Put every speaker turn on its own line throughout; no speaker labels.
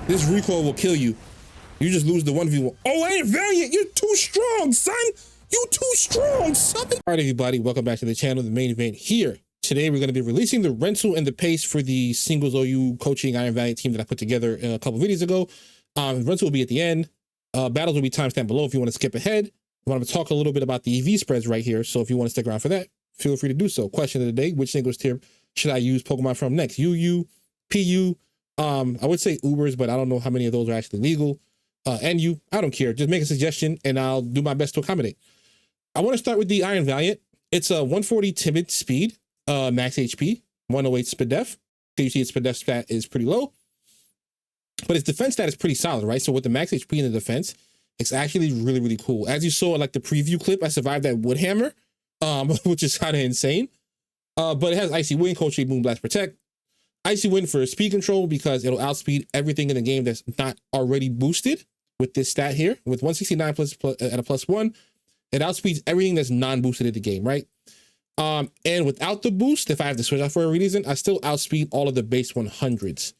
This recoil will kill you. You just lose the 1v1. Oh, hey, Valiant, you're too strong, son. You too strong, son. All right, everybody, welcome back to the channel, the main event here. Today, we're going to be releasing the rental and the pace for the singles OU coaching Iron Valiant team that I put together a couple videos ago. Rental will be at the end. Battles will be timestamped below if you want to skip ahead. I want to talk a little bit about the EV spreads right here. So if you want to stick around for that, feel free to do so. Question of the day, which singles tier should I use Pokemon from next? UU, PU, I would say Ubers, but I don't know how many of those are actually legal. NU, I don't care. Just make a suggestion and I'll do my best to accommodate. I want to start with the Iron Valiant. It's a 140 timid speed, max HP, 108 speed def. So you see its speed def stat is pretty low, but its defense stat is pretty solid, right? So with the max HP and the defense, it's actually really, really cool. As you saw in like the preview clip, I survived that wood hammer, which is kind of insane. But it has Icy Wind, Cold Shape, Moonblast, Protect. Icy Wind for speed control because it'll outspeed everything in the game that's not already boosted with this stat here. With 169 plus at a +1, it outspeeds everything that's non-boosted in the game, right? And without the boost, if I have to switch out for a reason, I still outspeed all of the base 100s.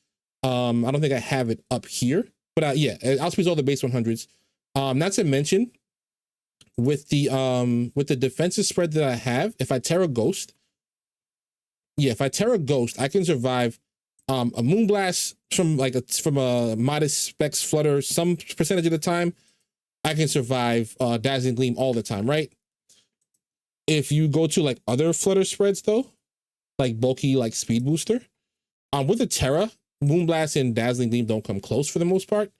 I don't think I have it up here, but yeah, it outspeeds all the base 100s. Not to mention with the defensive spread that I have, if I Terra Ghost, if I Terra Ghost, I can survive a Moonblast from a modest specs flutter some percentage of the time. I can survive Dazzling Gleam all the time, right? If you go to like other flutter spreads though, like bulky like speed booster, with the Terra, Moonblast and Dazzling Gleam don't come close for the most part.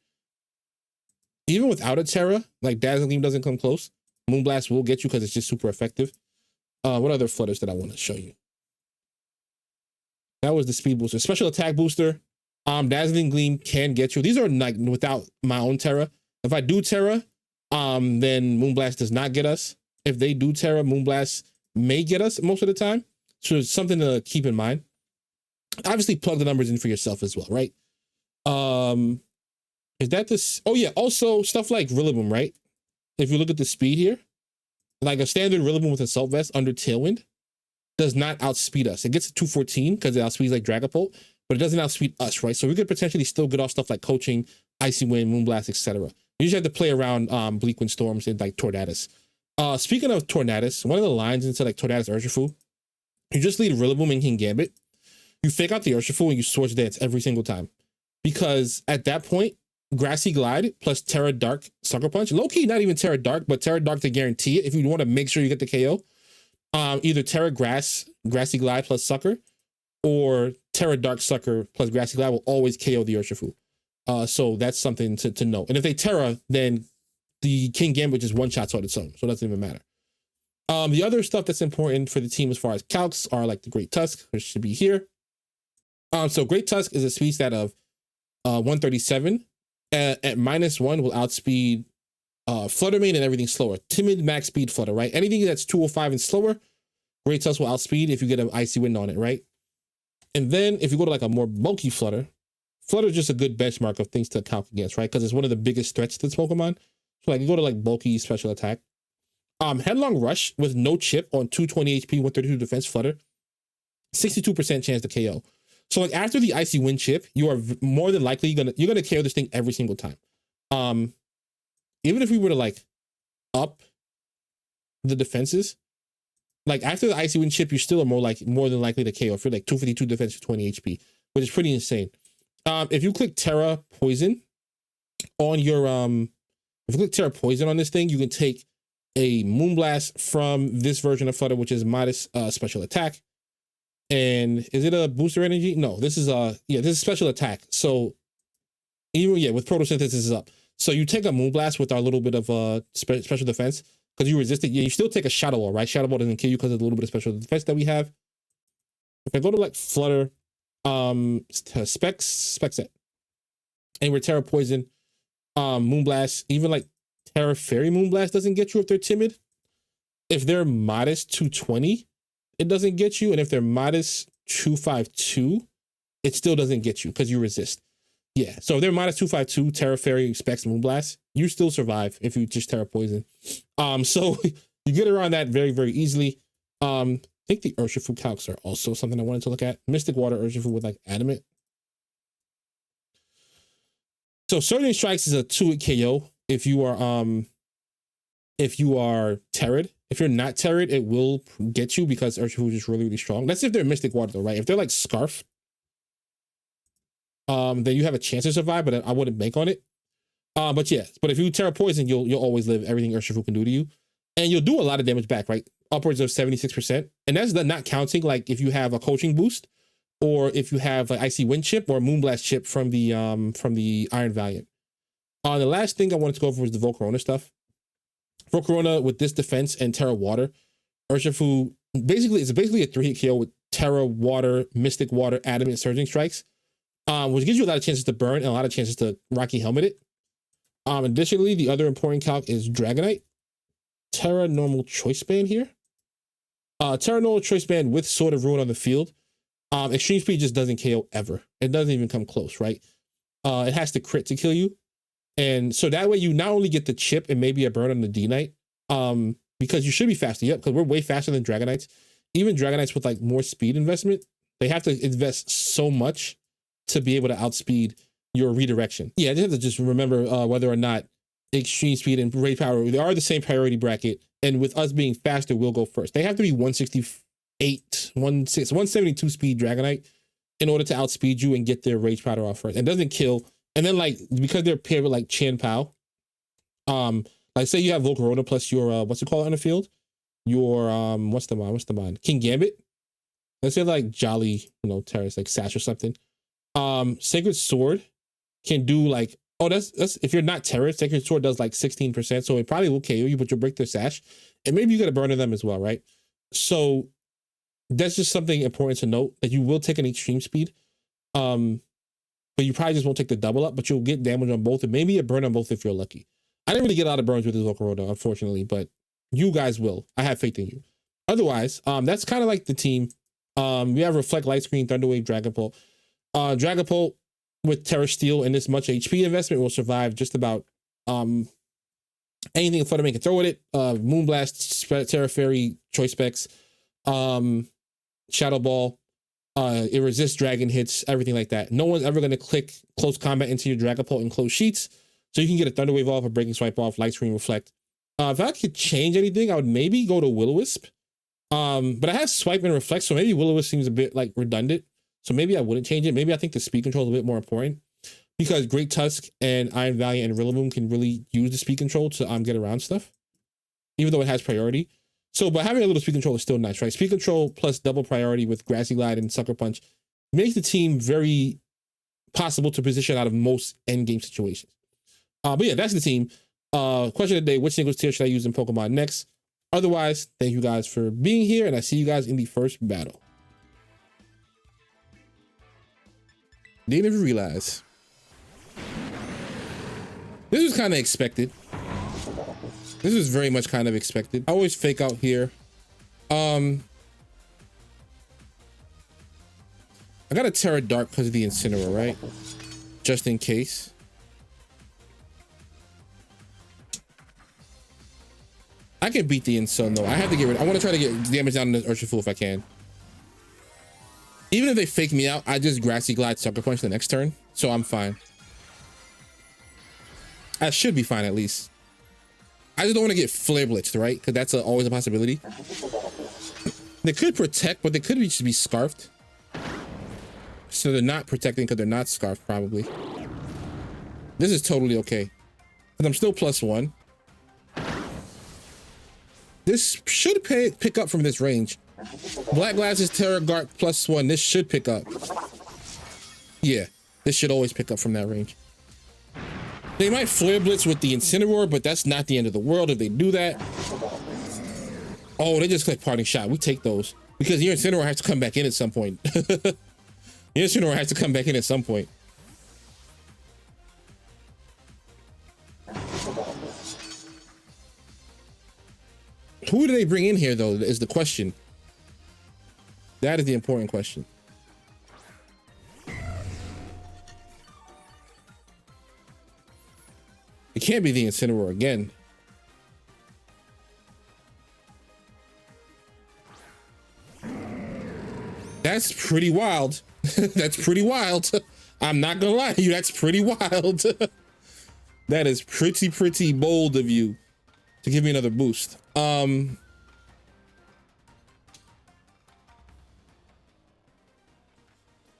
Even without a Terra, like Dazzling Gleam doesn't come close. Moonblast will get you because it's just super effective. What other flutters did I want to show you? That was the speed booster. Special attack booster. Dazzling Gleam can get you. These are like without my own Terra. If I do Terra, then Moonblast does not get us. If they do Terra, Moonblast may get us most of the time. So it's something to keep in mind. Obviously, plug the numbers in for yourself as well, right? Is that this? Oh yeah. Also, stuff like Rillaboom, right? If you look at the speed here, like a standard Rillaboom with Assault Vest under Tailwind does not outspeed us. It gets to 214 because it outspeeds like Dragapult, but it doesn't outspeed us, right? So we could potentially still get off stuff like Coaching, Icy Wind, Moonblast, etc. You just have to play around Bleak Wind Storms and like Tornadus. Speaking of Tornadus, one of the lines into like Tornadus Urshifu, you just lead Rillaboom and Kingambit. You fake out the Urshifu and you Swords Dance every single time. Because at that point, Grassy Glide plus Terra Dark Sucker Punch. Low-key, not even Terra Dark, but Terra Dark to guarantee it if you want to make sure you get the KO. Either Terra Grassy Glide plus Sucker, or Terra Dark Sucker plus Grassy Glide will always KO the Urshifu. So that's something to know. And if they Terra, then the Kingambit just one-shots on its own, so it doesn't even matter. The other stuff that's important for the team as far as calcs are like the Great Tusk, which should be here. So Great Tusk is a speed stat of 137. At -1 will outspeed Flutter Mane and everything slower. Timid max speed Flutter, right? Anything that's 205 and slower, Great Tusk will outspeed if you get an Icy Wind on it, right? And then if you go to like a more bulky Flutter, Flutter is just a good benchmark of things to calc against, right? Because it's one of the biggest threats to this Pokemon. So like you go to like bulky special attack. Headlong Rush with no chip on 220 HP, 132 defense Flutter, 62% chance to KO. So like after the Icy Wind chip, you are more than likely you're gonna KO this thing every single time. Even if we were to like up the defenses, like after the Icy Wind chip, you still are more than likely to KO if you're like 252 defense for 20 HP, which is pretty insane. If you click Terra Poison on your if you click Terra Poison on this thing, you can take a Moonblast from this version of Flutter, which is modest special attack. And is it a booster energy? No, this is this is special attack. So even with photosynthesis is up. So you take a Moonblast with our little bit of special defense because you resist it. Yeah, you still take a Shadow Ball, right? Shadow Ball doesn't kill you because of the little bit of special defense that we have. If I go to like Flutter, spec set, and we're Terra Poison, Moonblast, even like Terra Fairy Moonblast doesn't get you if they're timid. If they're modest 220, it doesn't get you. And if they're modest 252, it still doesn't get you because you resist. Yeah. So if they're modest 252, Terra Fairy, Specs, Moonblast, you still survive if you just Terra Poison. So you get around that very, very easily. I think the Urshifu calcs are also something I wanted to look at. Mystic Water Urshifu with like Adamant. So Surging Strikes is a 2-hit KO if you are Terrid. If you're not Terrid, it will get you because Urshifu is just really, really strong. That's if they're Mystic Water though, right? If they're like Scarf, then you have a chance to survive, but I wouldn't bank on it. But yeah, but if you Terra Poison, you'll always live everything Urshifu can do to you. And you'll do a lot of damage back, right? Upwards of 76%. And that's not counting like if you have a coaching boost or if you have an Icy Wind chip or a Moonblast chip from the Iron Valiant. The last thing I wanted to go over was the Volcarona stuff. Volcarona with this defense and Terra Water, Urshifu it's basically a 3-hit KO with Terra Water, Mystic Water, Adamant, Surging Strikes, which gives you a lot of chances to burn and a lot of chances to Rocky Helmet it. Additionally, the other important calc is Dragonite. Terra Normal Choice Band here. Terra Normal Choice Band with Sword of Ruin on the field. Extreme Speed just doesn't KO ever. It doesn't even come close, right? It has to crit to kill you. And so that way you not only get the chip and maybe a burn on the D-Knight, because you should be faster. Yep, because we're way faster than Dragonites. Even Dragonites with like more speed investment, they have to invest so much to be able to outspeed your redirection. Yeah, you have to just remember whether or not Extreme Speed and Rage Power, they are the same priority bracket. And with us being faster, we'll go first. They have to be 172 speed Dragonite in order to outspeed you and get their Rage Powder off first. It doesn't kill. And then like, because they're paired with like Chan Pao, like say you have Volcarona plus your, what's it called on the field? Your, what's the mine? Kingambit. Let's say like Jolly, Terrace, like Sash or something. Sacred Sword can do like, oh, that's if you're not Terrace, Sacred Sword does like 16%. So it probably will KO you, but you'll break their Sash. And maybe you got to burn them as well, right? So that's just something important to note, that you will take an Extreme Speed. But you probably just won't take the double up, but you'll get damage on both and maybe a burn on both if you're lucky. I didn't really get a lot of burns with this Volcarona, unfortunately, but you guys will. I have faith in you. Otherwise, that's kind of like the team. We have Reflect, Light Screen, Thunderwave, Dragapult. Dragapult with Terra Steel and this much HP investment will survive just about anything Fluttermane can throw at it. Moonblast, Terra Fairy, Choice Specs, Shadow Ball. It resists dragon hits, everything like that. No one's ever going to click close combat into your Dragapult and close sheets. So you can get a Thunder Wave off, a Breaking Swipe off, Light Screen, Reflect. If I could change anything, I would maybe go to Will-O-Wisp. But I have Swipe and Reflect, so maybe Will-O-Wisp seems a bit like redundant. So maybe I wouldn't change it. Maybe I think the speed control is a bit more important because Great Tusk and Iron Valiant and Rillaboom can really use the speed control to get around stuff, even though it has priority. So, but having a little speed control is still nice, right? Speed control plus double priority with Grassy Glide and Sucker Punch makes the team very possible to position out of most endgame situations. But yeah, that's the team. Question of the day, which singles tier should I use in Pokemon next? Otherwise, thank you guys for being here, and I see you guys in the first battle. Didn't even realize. This was kind of expected. This was very much kind of expected. I always fake out here. I got a Terra Dark because of the Incineroar, right? Just in case. I can beat the Incin though. I have to get rid. I want to try to get damage down on this Urshifu if I can. Even if they fake me out, I just Grassy Glide Sucker Punch the next turn, so I'm fine. I should be fine at least. I just don't want to get Flare Blitzed, right? Because that's always a possibility. They could protect, but they could just be Scarfed. So they're not protecting because they're not Scarfed, probably. This is totally okay. Because I'm still +1. This should pick up from this range. Black Glasses, Terra Dark +1. This should pick up. Yeah, this should always pick up from that range. They might Flare Blitz with the Incineroar, but that's not the end of the world if they do that. Oh, they just clicked Parting Shot. We take those. Because your Incineroar has to come back in at some point. Your Incineroar has to come back in at some point. Who do they bring in here, though, is the question. That is the important question. It can't be the Incineroar again. That's pretty wild. That's pretty wild. I'm not gonna lie to you, that's pretty wild. That is pretty bold of you to give me another boost.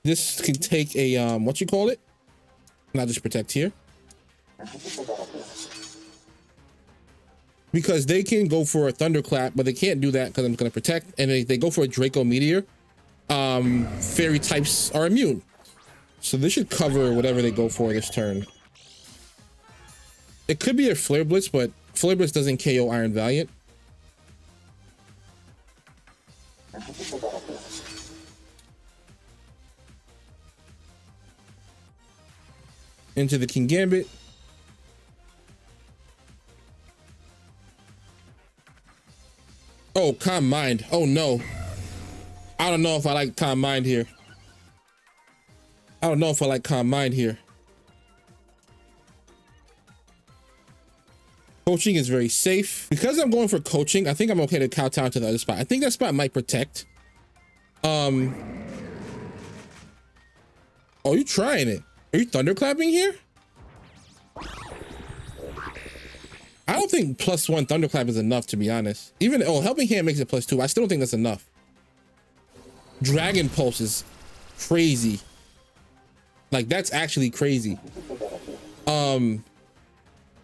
This can take a what you call it? And I'll just protect here. Because they can go for a thunderclap, but they can't do that because I'm gonna protect, and they go for a Draco Meteor. Fairy types are immune. So this should cover whatever they go for this turn. It could be a Flare Blitz, but Flare Blitz doesn't KO Iron Valiant. Into the Kingambit. Oh, Calm Mind. Oh no. I don't know if I like Calm Mind here. I don't know if I like Calm Mind here. Coaching is very safe. Because I'm going for coaching, I think I'm okay to kowtow to the other spot. I think that spot might protect. Oh, you trying it? Are you thunderclapping here? I don't think +1 thunderclap is enough, to be honest. Even, oh, Helping Hand makes it +2. I still don't think that's enough. Dragon Pulse is crazy. Like, that's actually crazy.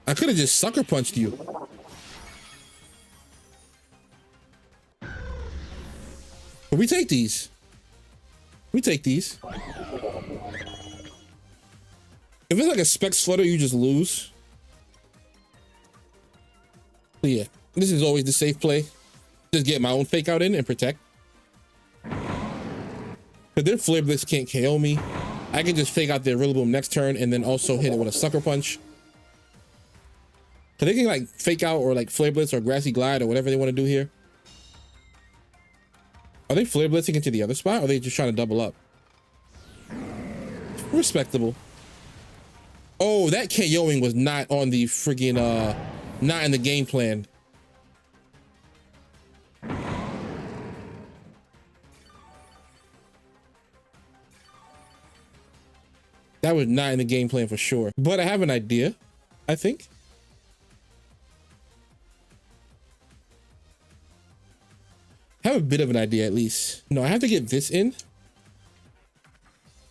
I could have just sucker punched you. But we take these. We take these. If it's like a Specs Flutter, you just lose. So yeah, this is always the safe play. Just get my own fake out in and protect. But their Flare Blitz can't KO me. I can just fake out their Rillaboom next turn and then also hit it with a Sucker Punch. So they can like fake out or like Flare Blitz or Grassy Glide or whatever they want to do here. Are they Flare Blitzing into the other spot or are they just trying to double up? Respectable. Oh, that KOing was not on the friggin' not in the game plan. That was not in the game plan for sure. But I have an idea, I think. I have a bit of an idea at least. No, I have to get this in.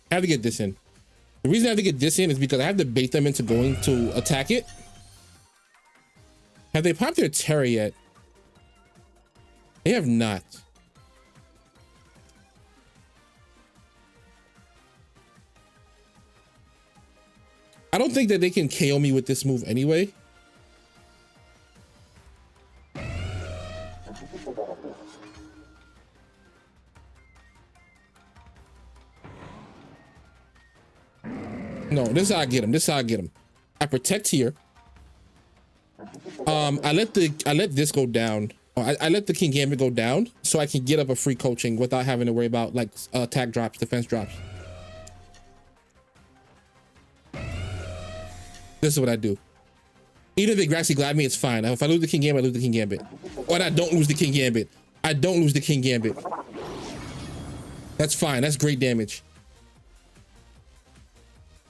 I have to get this in. The reason I have to get this in is because I have to bait them into going to attack it. Have they popped their Terra yet? They have not. I don't think that they can KO me with this move anyway. No, this is how I get him. This is how I get him. I protect here. I let this go down. I let the Kingambit go down so I can get up a free coaching without having to worry about like attack drops, defense drops. This is what I do. Even if they Grassy Glide me, it's fine. If I lose the Kingambit, I lose the Kingambit. Or I don't lose the Kingambit. I don't lose the Kingambit. That's fine. That's great damage.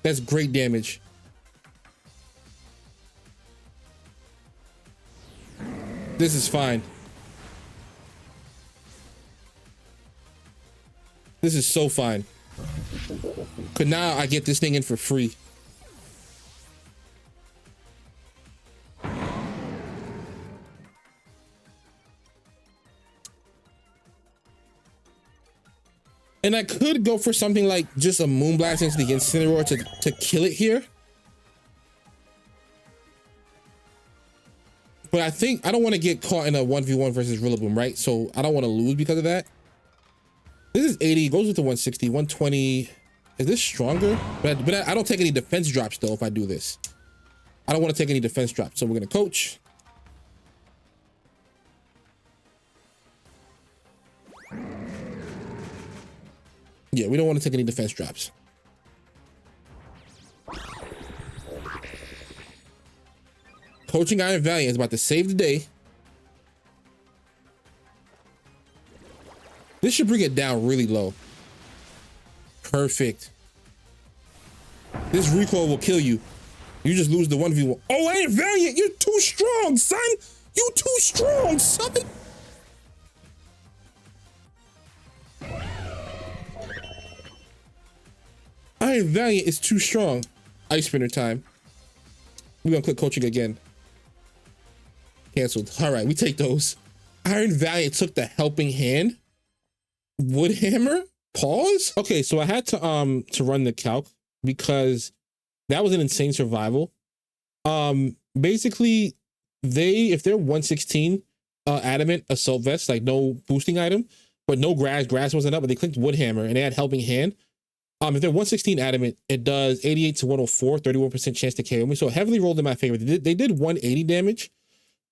That's great damage. This is fine. This is so fine. Cause now I get this thing in for free. And I could go for something like just a Moonblast into the Incineroar to kill it here. But I think I don't want to get caught in a 1v1 versus Rillaboom, right? So I don't want to lose because of that. This is 80, goes with the 160, 120. Is this stronger? But I don't take any defense drops though if I do this. I don't want to take any defense drops. So we're going to coach. Yeah, we don't want to take any defense drops. Coaching Iron Valiant is about to save the day. This should bring it down really low. Perfect. This recoil will kill you. You just lose the 1v1. Oh, hey, Valiant, you're too strong, son. You too strong, son. Iron Valiant is too strong. Ice Spinner time. We're gonna click coaching again. Canceled. All right, we take those. Iron Valiant took the helping hand. Woodhammer? Pause? Okay, so I had to run the calc because that was an insane survival. Basically, if they're 116 adamant assault vest, like no boosting item, but no grass wasn't up, but they clicked Woodhammer and they had helping hand. If they're 116 adamant, it does 88 to 104, 31% chance to KO me. So heavily rolled in my favor. They did 180 damage.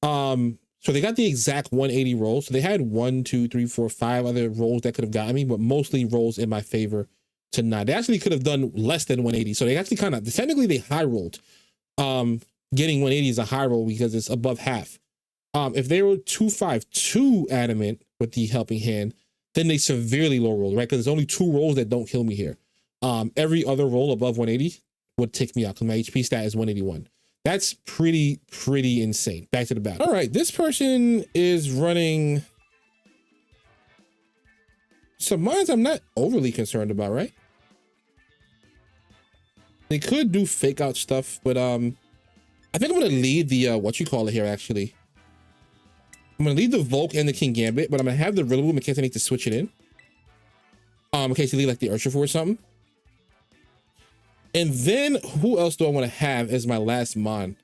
So they got the exact 180 rolls. So they had 1, 2, 3, 4, 5 other rolls that could have gotten me, but mostly rolls in my favor to not. They actually could have done less than 180. So they actually technically they high rolled. Getting 180 is a high roll because it's above half. If they were 252 adamant with the helping hand, then they severely low rolled, right? Because there's only 2 rolls that don't kill me here. Every other roll above 180 would take me out because my HP stat is 181. That's pretty insane. Back to the battle. All right, this person is running some mines I'm not overly concerned about, right? They could do fake out stuff, but I think I'm gonna lead the here actually. I'm gonna lead the Volk and the Kingambit, but I'm gonna have the Rillaboom in case I need to switch it in case you lead like the Urshifu or something. And then who else do I want to have as my last mon?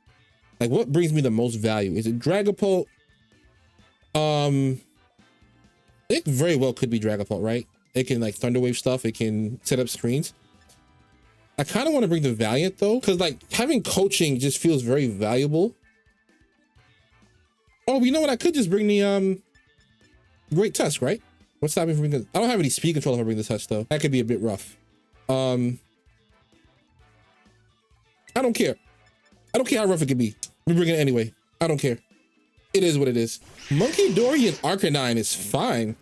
Like what brings me the most value? Is it Dragapult? It very well could be Dragapult, right? It can like Thunderwave stuff. It can set up screens. I kind of want to bring the Valiant though, because like having coaching just feels very valuable. Oh, you know what? I could just bring the Great Tusk, right? What's stopping me from bringing? I don't have any speed control if I bring the Tusk though. That could be a bit rough. I don't care. I don't care how rough it could be. We bring it anyway. I don't care. It is what it is. Munkidori and Arcanine is fine.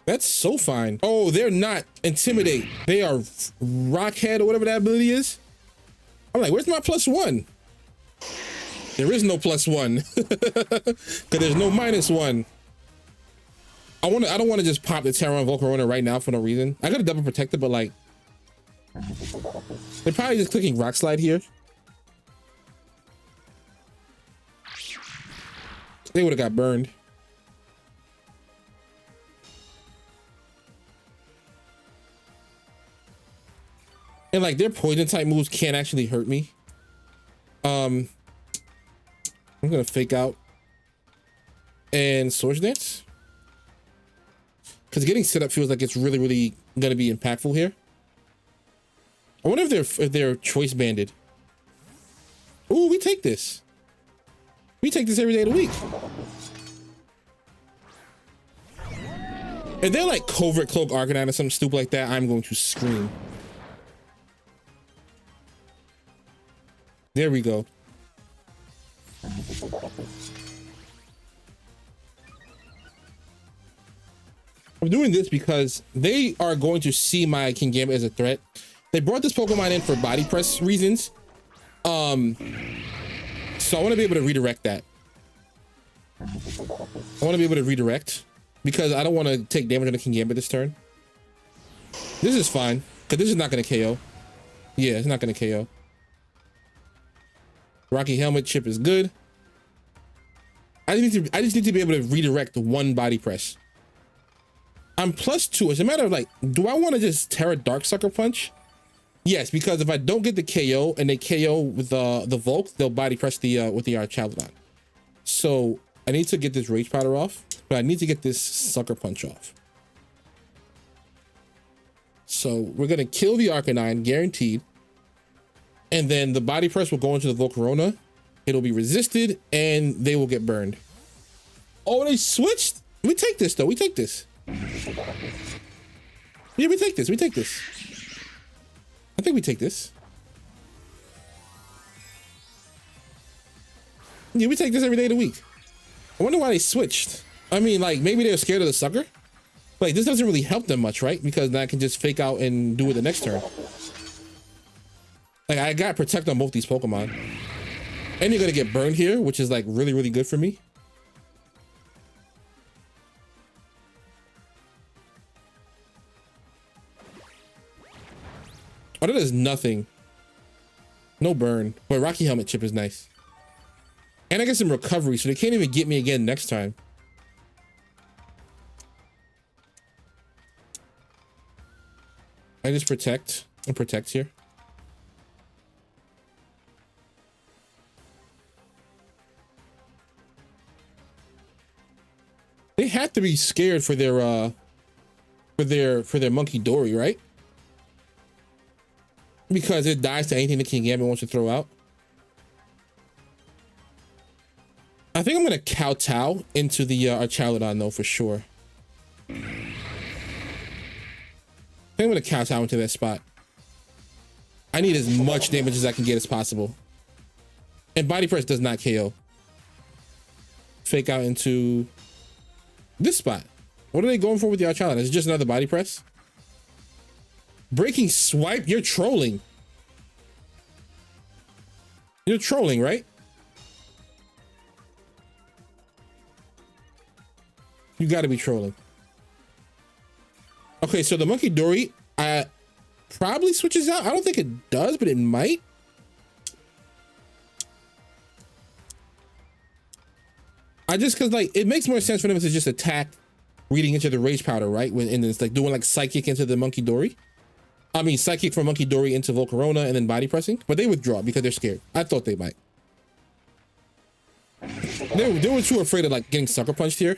That's so fine. Oh, they're not Intimidate. They are Rockhead or whatever that ability is. I'm like, where's my +1? There is no +1 because there's no -1. I don't want to just pop the Terra on Volcarona right now for no reason. I got a double protector, but like they're probably just clicking Rock Slide here. They would have got burned. And like their poison type moves can't actually hurt me. I'm gonna fake out and Swords Dance. Because getting set up feels like it's really gonna be impactful here. I wonder if they're choice banded. Ooh, we take this. We take this every day of the week. If they're like Covert Cloak Arcanine or something stupid like that, I'm going to scream. There we go. I'm doing this because they are going to see my Kingambit as a threat. They brought this Pokemon in for body press reasons. So I want to be able to redirect that. I want to be able to redirect because I don't want to take damage on the Kingambit this turn. This is fine because this is not going to KO. Yeah, it's not going to KO. Rocky Helmet chip is good. I just need to be able to redirect one body press. I'm +2. It's a matter of like, do I want to just Terra Dark Sucker Punch? Yes, because if I don't get the KO and they KO with the Volk, they'll body press the with the Archaludon. So I need to get this Rage Powder off, but I need to get this Sucker Punch off. So we're gonna kill the Arcanine, guaranteed. And then the body press will go into the Volcarona. It'll be resisted and they will get burned. Oh, they switched. We take this though. We take this. Yeah, we take this. We take this. I think we take this. Yeah, we take this every day of the week. I wonder why they switched. I mean, like maybe they're scared of the sucker. Like, this doesn't really help them much, right? Because then I can just fake out and do it the next turn. Like, I got protect on both these Pokemon. And you're gonna get burned here, which is like really, really good for me. Oh, that is nothing. No burn. But Rocky Helmet Chip is nice. And I get some recovery, so they can't even get me again next time. I just protect and protect here. They have to be scared for their Munkidori, right? Because it dies to anything the Kingambit wants to throw out. I think I'm gonna kowtow into the Archaludon though for sure. I think I'm gonna kowtow into that spot. I need as much damage as I can get as possible. And Body Press does not KO. Fake out into this spot. What are they going for with the Archaludon? Is it just another Body Press? Breaking Swipe? You're trolling. You're trolling, right? You gotta be trolling. Okay, so the Munkidori probably switches out. I don't think it does, but it might. Cause like it makes more sense for them to just attack reading into the Rage Powder, right? And it's like doing like Psychic into the Munkidori. I mean, Psychic from Munkidori into Volcarona and then Body Pressing, but they withdraw because they're scared. I thought they might. They were too afraid of like getting Sucker Punched here.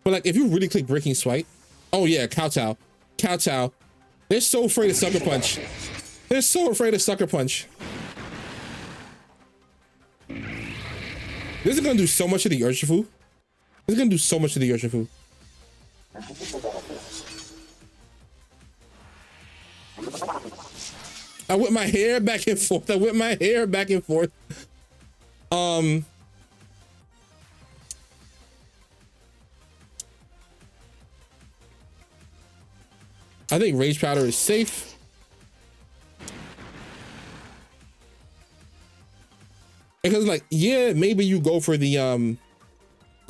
But like, if you really click Breaking Swipe, oh yeah, kowtow, kowtow. They're so afraid of Sucker Punch. They're so afraid of Sucker Punch. This is gonna do so much to the Urshifu. This is gonna do so much to the Urshifu. I whip my hair back and forth. I whip my hair back and forth. I think Rage Powder is safe. Because like, yeah, maybe you go for the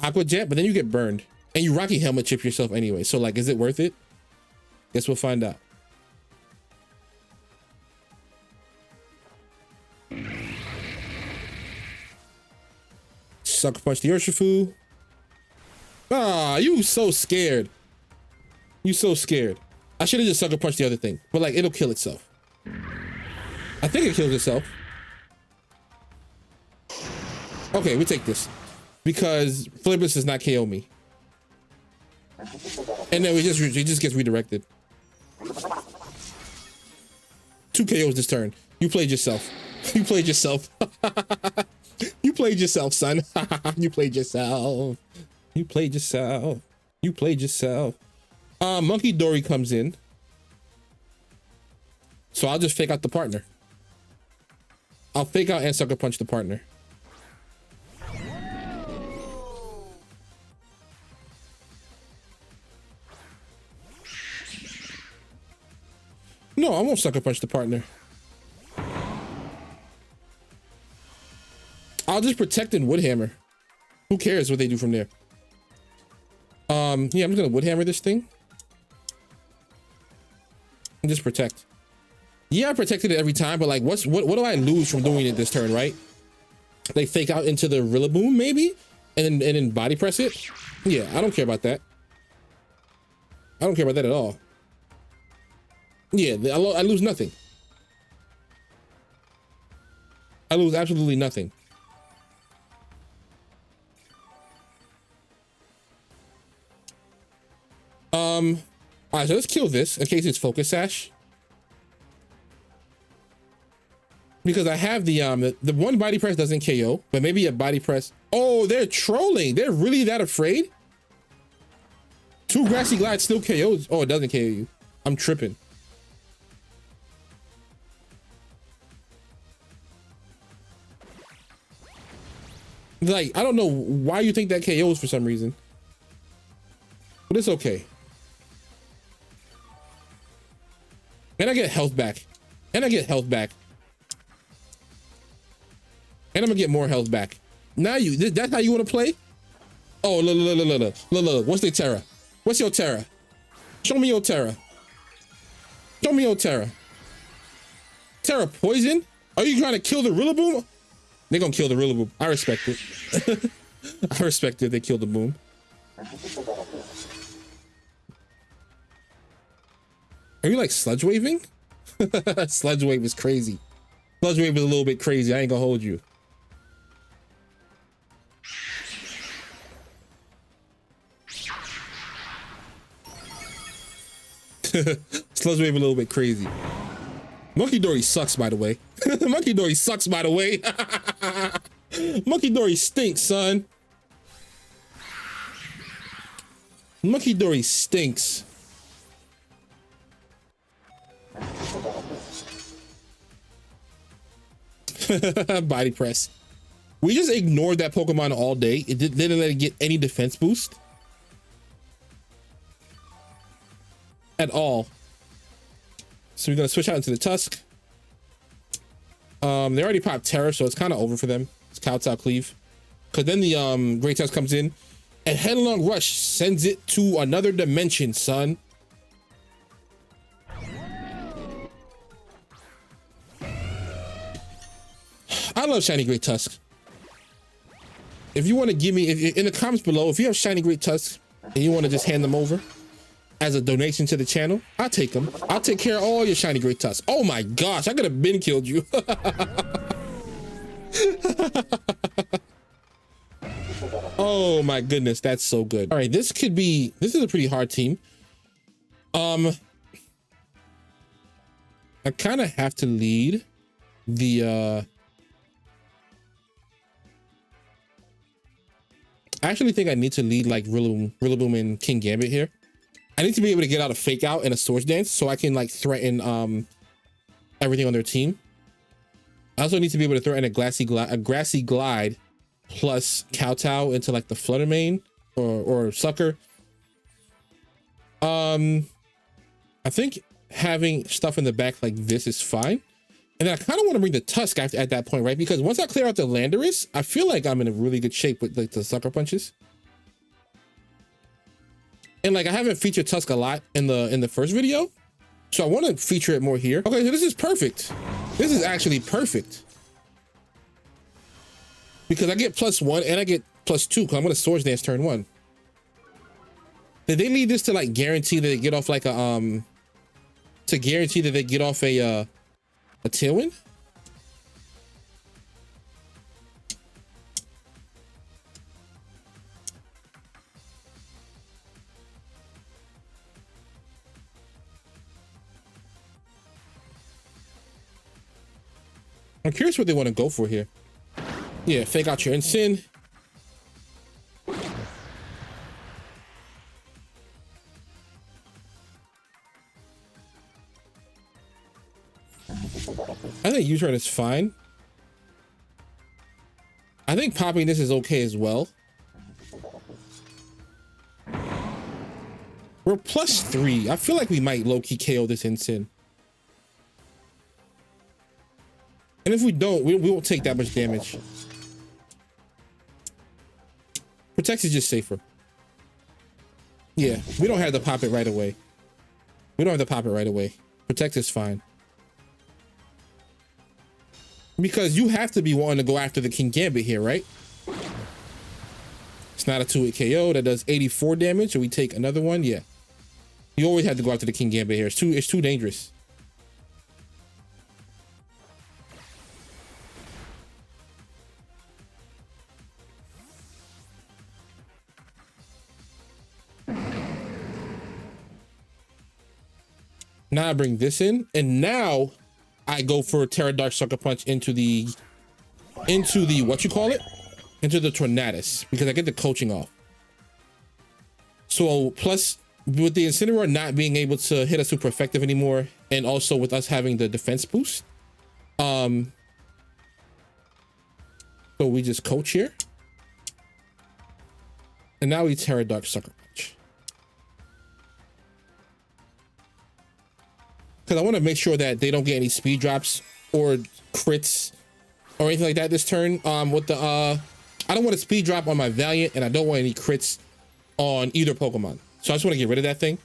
Aqua Jet, but then you get burned. And you Rocky Helmet Chip yourself anyway. So like, is it worth it? Guess we'll find out. Sucker Punch the Urshifu. Ah, you so scared. You so scared. I should have just Sucker Punched the other thing, but like it'll kill itself. I think it kills itself. Okay, we take this because Flippus does not KO me, and then he just gets redirected. 2 KOs this turn. You played yourself. You played yourself. You played yourself, son. You played yourself. You played yourself. You played yourself. Munkidori comes in. So I'll just fake out the partner. I'll fake out and Sucker Punch the partner. No, I won't Sucker Punch the partner. I'll just protect and Woodhammer. Who cares what they do from there? Yeah, I'm just gonna Woodhammer this thing. And just protect. Yeah, I protected it every time, but like, what do I lose from doing it this turn, right? They fake out into the Rillaboom, maybe? And then Body Press it? Yeah, I don't care about that. I don't care about that at all. Yeah, I lose nothing. I lose absolutely nothing. All right, so let's kill this in case it's Focus Sash. Because I have the one Body Press doesn't KO, but maybe a Body Press. Oh, they're trolling. They're really that afraid? 2 Grassy Glide still KOs. Oh, it doesn't KO you. I'm tripping. Like, I don't know why you think that KOs for some reason. But it's okay. And I get health back. And I get health back. And I'm gonna get more health back. Now that's how you want to play? Oh, look. What's their Terra? What's your Terra? Show me your Terra. Show me your Terra. Terra poison? Are you trying to kill the Rillaboom? They're gonna kill the Rillaboom. I respect it. I respect it. They killed the boom. Are you like sludge waving? Sludge wave is crazy. Sludge wave is a little bit crazy. I ain't gonna hold you. Sludge wave a little bit crazy. Munkidori sucks, by the way. Munkidori sucks, by the way. Munkidori stinks, son. Munkidori stinks. Body press. We just ignored that Pokemon all day. It didn't let it get any defense boost at all. So we're gonna switch out into the Tusk. They already popped Terra, so it's kind of over for them. It's Kowtow Cleave, because then the Great Tusk comes in and Headlong Rush sends it to another dimension, son. I love Shiny Great Tusk. If you want to give me, if in the comments below, if you have Shiny Great Tusk and you want to just hand them over as a donation to the channel, I'll take them. I'll take care of all your Shiny Great Tusk. Oh my gosh, I could have been killed you. Oh my goodness, that's so good. All right, this is a pretty hard team. I kind of have to lead the I actually think I need to lead like Rillaboom and Kingambit here. I need to be able to get out a Fake Out and a Swords Dance so I can like threaten everything on their team. I also need to be able to threaten a Grassy Glide plus Kowtow into like the Flutter Mane or Sucker. I think having stuff in the back like this is fine. And then I kind of want to bring the Tusk at that point, right? Because once I clear out the Landorus, I feel like I'm in a really good shape with like the Sucker Punches. And like I haven't featured Tusk a lot in the first video, so I want to feature it more here. Okay, so this is perfect. This is actually perfect because I get +1 and I get +2 because I'm gonna Swords Dance turn 1. Did they need this to like guarantee that they get off like a to guarantee that they get off a Tailwind? I'm curious what they want to go for here. Yeah, Fake Out your Insyn. I think U-turn is fine. I think popping this is okay as well. We're +3. I feel like we might low-key KO this Insyn. And if we don't, we won't take that much damage. Protect is just safer. Yeah, we don't have to pop it right away. We don't have to pop it right away. Protect is fine. Because you have to be wanting to go after the Kingambit here, right? It's not a 2-hit KO that does 84 damage, or we take another one. Yeah, you always have to go after the Kingambit here. It's too dangerous. Now I bring this in, and now I go for a Terra Dark Sucker Punch into the what you call it? Into the Tornadus, because I get the coaching off. So plus with the Incineroar not being able to hit us super effective anymore, and also with us having the defense boost, so we just coach here. And now we Terra Dark Sucker Punch. because I want to make sure that they don't get any speed drops or crits or anything like that this turn. With the I don't want a speed drop on my Valiant, and I don't want any crits on either Pokemon. So I just want to get rid of that thing.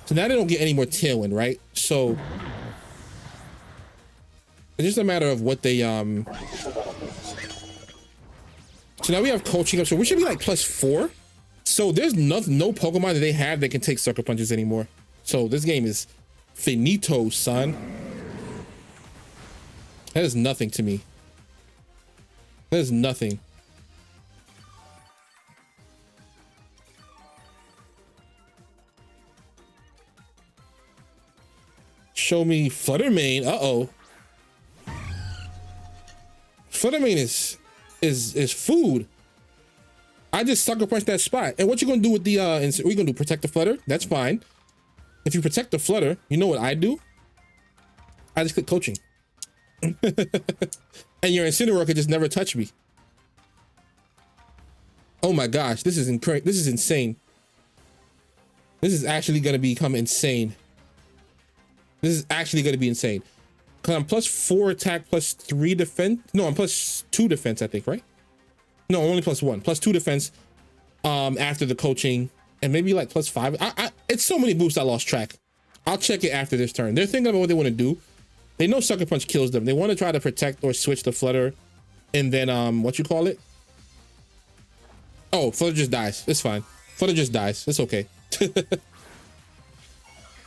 So now they don't get any more Tailwind, right? So it's just a matter of what they So now we have coaching up, so we should be like +4. So there's no Pokemon that they have that can take Sucker Punches anymore. So this game is finito, son. That is nothing to me. That is nothing. Show me Fluttermane. Uh-oh. Fluttermane is food. I just Sucker Punch that spot. And what you gonna do with the we're gonna do protect the Flutter? That's fine. If you protect the Flutter, you know what I do? I just click coaching. And your Incineroar could just never touch me. Oh my gosh, this is incredible. This is insane. This is actually gonna become insane. This is actually gonna be insane. Cause I'm +4 attack, +3 defense. No, I'm +2 defense, I think, right? No, only +1. +2 defense after the coaching, and maybe like +5. It's so many boosts I lost track. I'll check it after this turn. They're thinking about what they want to do. They know Sucker Punch kills them. They want to try to protect or switch the Flutter, and then what you call it? Oh, Flutter just dies. It's fine. Flutter just dies. It's okay.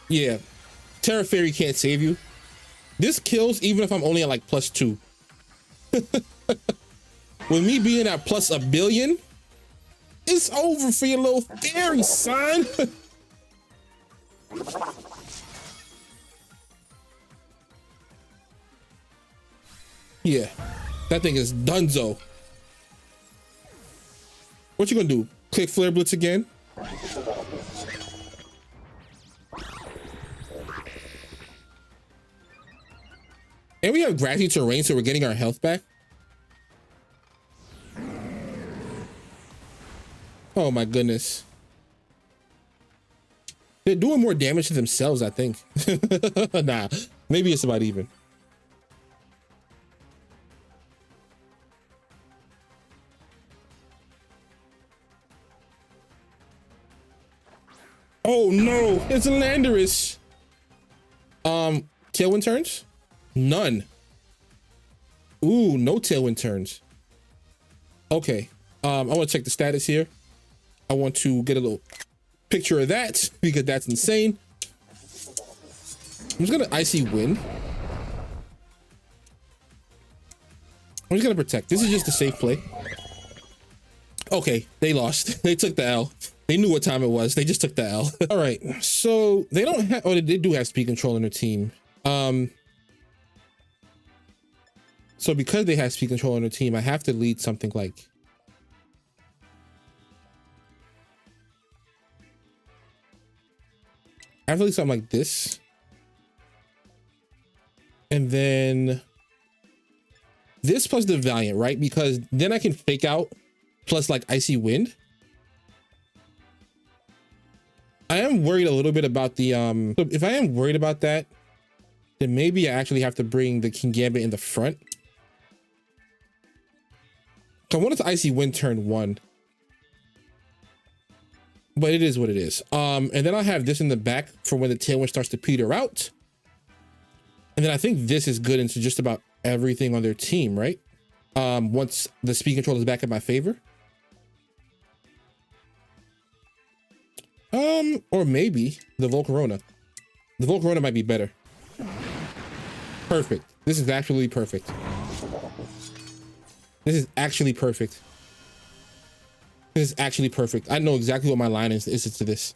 Yeah, Terra Fairy can't save you. This kills even if I'm only at like +2. With me being at +1 billion, it's over for your little fairy, son. Yeah, that thing is donezo. What you gonna do? Click Flare Blitz again? And we have grassy terrain, so we're getting our health back. Oh my goodness. They're doing more damage to themselves, I think. Nah, maybe it's about even. Oh no, it's a Landorus. Tailwind turns? None. Ooh, no Tailwind turns. Okay, I want to check the status here. I want to get a little picture of that because that's insane. I'm just gonna Icy Wind. I'm just gonna protect. This is just a safe play. Okay, they lost. They took the L. They knew what time it was. They just took the L. All right, so they don't have, oh, they do have speed control in their team. So because they have speed control on their team, I have to lead something like, I have to lead something like this. And then this plus the Valiant, right? Because then I can fake out plus like Icy Wind. I am worried a little bit about the, if I am worried about that, then maybe I actually have to bring the Kingambit in the front. So I wanted to Icy Wind turn 1. But it is what it is. And then I'll have this in the back for when the Tailwind starts to peter out. And then I think this is good into just about everything on their team, right? Once the speed control is back in my favor. Or maybe the Volcarona. The Volcarona might be better. Perfect. This is actually perfect. This is actually perfect. This is actually perfect. I know exactly what my line is to this.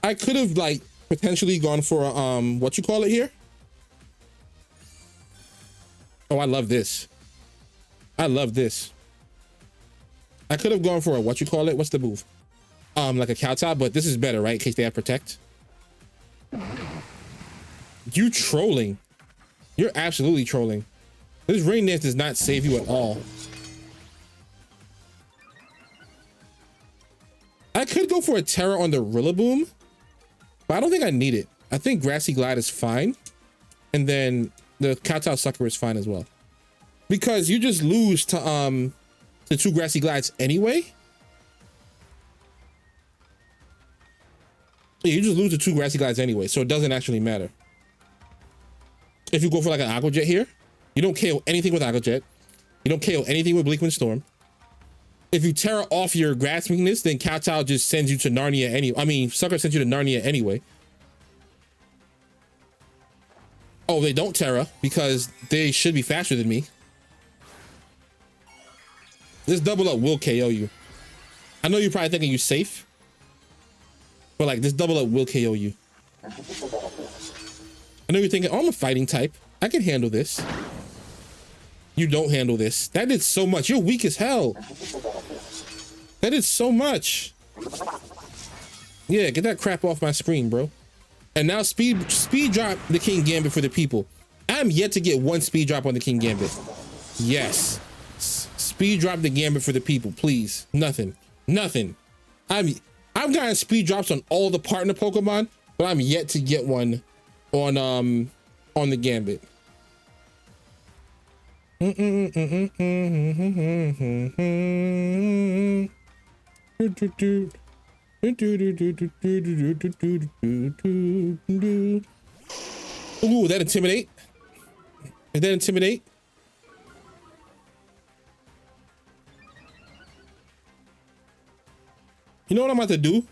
I could have like potentially gone for a, what you call it here? Oh, I love this. I love this. I could have gone for a, what you call it? What's the move? Like a cow top, but this is better, right? In case they have protect. You trolling. You're absolutely trolling. This rain dance does not save you at all. I could go for a Terra on the Rillaboom, but I don't think I need it. I think Grassy Glide is fine. And then the Kowtow Sucker is fine as well. Because you just lose to the 2 Grassy Glides anyway. Yeah, you just lose the 2 Grassy Glides anyway, so it doesn't actually matter. If you go for like an Aqua Jet here, you don't KO anything with Aqua Jet. You don't KO anything with Bleak Wind Storm. If you Terra off your grass weakness, then Kowtow just sends you to Narnia anyway. I mean, Sucker sends you to Narnia anyway. Oh, they don't Terra because they should be faster than me. This double up will KO you. I know you're probably thinking you're safe, but like this double up will KO you. I know you're thinking, oh, I'm a fighting type. I can handle this. You don't handle this. That did so much. You're weak as hell. That did so much. Yeah, get that crap off my screen, bro. And now speed drop the Kingambit for the people. I'm yet to get 1 speed drop on the Kingambit. Yes. Speed drop the Gambit for the people, please. Nothing. I've gotten speed drops on all the partner Pokemon, but I'm yet to get one on the Gambit. Ooh, that intimidate? Did that intimidate? You know what I'm about to do?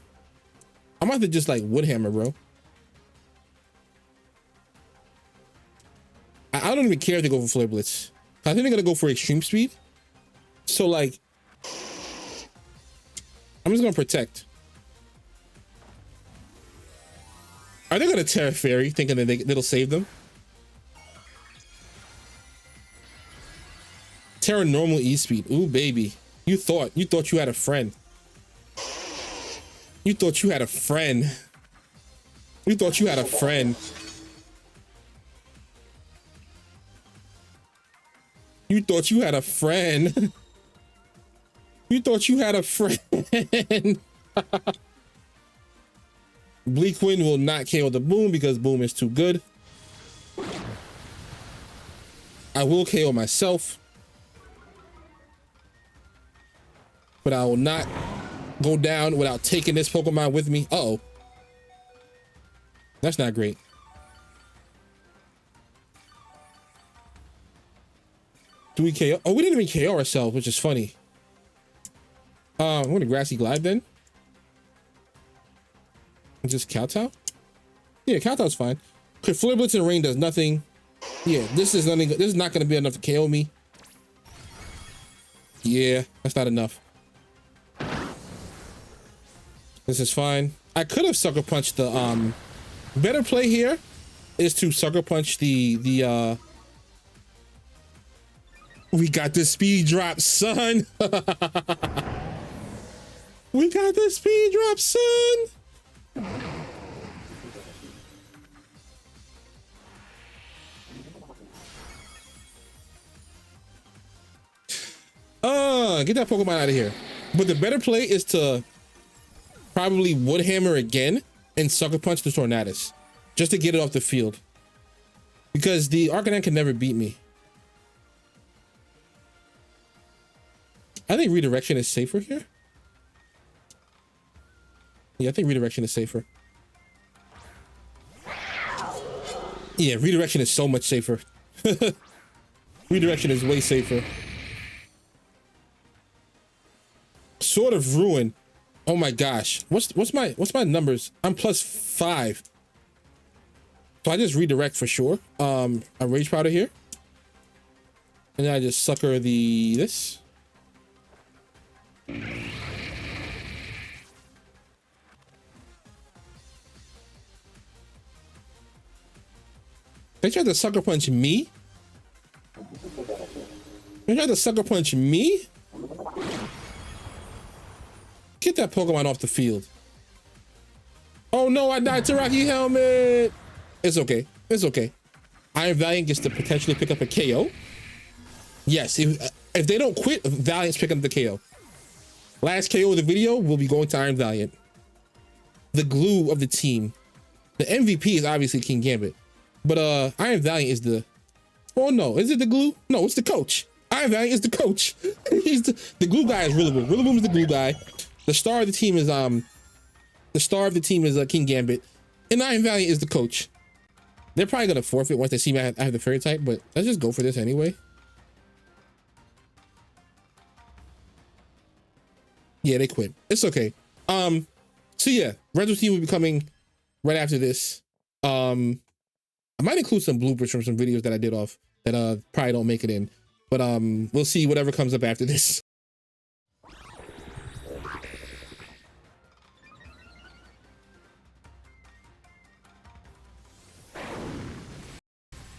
I'm about to just like Woodhammer, bro. I don't even care if they go for Flare Blitz. I think they're gonna go for extreme speed. So like, I'm just gonna protect. Are they gonna Terra Fairy thinking that it'll save them? Terra normal E speed. Ooh, baby. You thought you had a friend. You thought you had a friend. You thought you had a friend. You thought you had a friend. You thought you had a friend. Bleak Wind will not KO the Boom because Boom is too good. I will KO myself, but I will not go down without taking this Pokemon with me. Uh-oh. That's not great. Do we KO? Oh, we didn't even KO ourselves, which is funny. I'm going to Grassy Glide then. Just Kowtow? Yeah, Kowtow's fine. Okay, Flare Blitz and Rain does nothing. Yeah, this is nothing. This is not going to be enough to KO me. Yeah, that's not enough. This is fine. I could have Sucker Punched the better play here is to Sucker Punch the we got the speed drop, son. We got the speed drop, son. Get that Pokemon out of here. But the better play is to probably Woodhammer again and Sucker Punch the Tornadus just to get it off the field. Because the Arcanine can never beat me. I think Redirection is safer here. Yeah, I think Redirection is safer. Yeah, Redirection is so much safer. Redirection is way safer. Sword of Ruin. Oh my gosh. What's my numbers? I'm +5. So I just redirect for sure. A Rage Powder here. And then I just sucker this. They tried to Sucker Punch me? They tried to Sucker Punch me? Get that Pokemon off the field. Oh no, I died to Rocky Helmet. It's okay. It's okay. Iron Valiant gets to potentially pick up a KO. Yes, if they don't quit, Valiant's picking up the KO. Last KO of the video will be going to Iron Valiant. The glue of the team. The MVP is obviously Kingambit. But Iron Valiant is the... Oh no, is it the glue? No, it's the coach. Iron Valiant is the coach. He's the glue guy is Rillaboom. Rillaboom is the glue guy. The star of the team is Kingambit. And Iron Valiant is the coach. They're probably gonna forfeit once they see me I have the fairy type, but let's just go for this anyway. Yeah, they quit. It's okay. So yeah, rental team will be coming right after this. I might include some bloopers from some videos that I did off that probably don't make it in, but we'll see whatever comes up after this.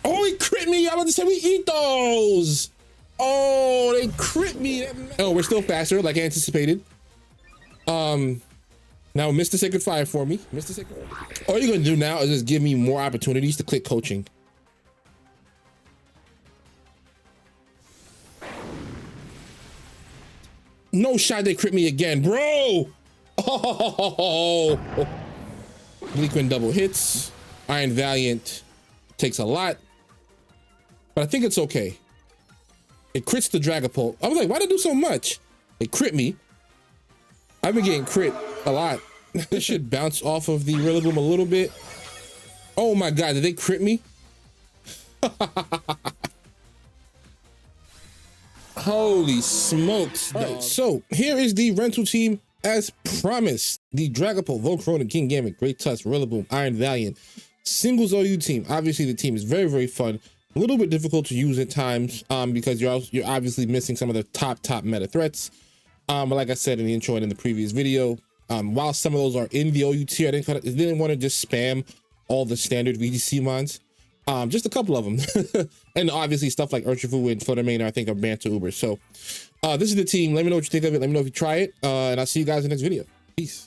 Oh, he crit me! I was about to say we eat those. Oh, they crit me. Oh, we're still faster, like anticipated. Now Mr. Sacred Fire for me. Mr. Sacred. All you're gonna do now is just give me more opportunities to click coaching. No shot, they crit me again, bro. Oh, Bleakwind double hits. Iron Valiant takes a lot, but I think it's okay. It crits the Dragapult. I was like, why did it do so much? It crit me. I've been getting crit a lot. This should bounce off of the Rillaboom a little bit. Oh my God, did they crit me? Holy smokes. Right, so here is the rental team as promised. The Dragapult, Volcarona, Kingambit, Great Tusk, Rillaboom, Iron Valiant, singles OU team. Obviously the team is very, very fun. A little bit difficult to use at times because you're obviously missing some of the top meta threats. But like I said in the intro and in the previous video, while some of those are in the OU tier, I didn't want to just spam all the standard VGC mons. Just a couple of them. And obviously stuff like Urshifu and Fluttermane I think are banned to Uber. So this is the team. Let me know what you think of it. Let me know if you try it. And I'll see you guys in the next video. Peace.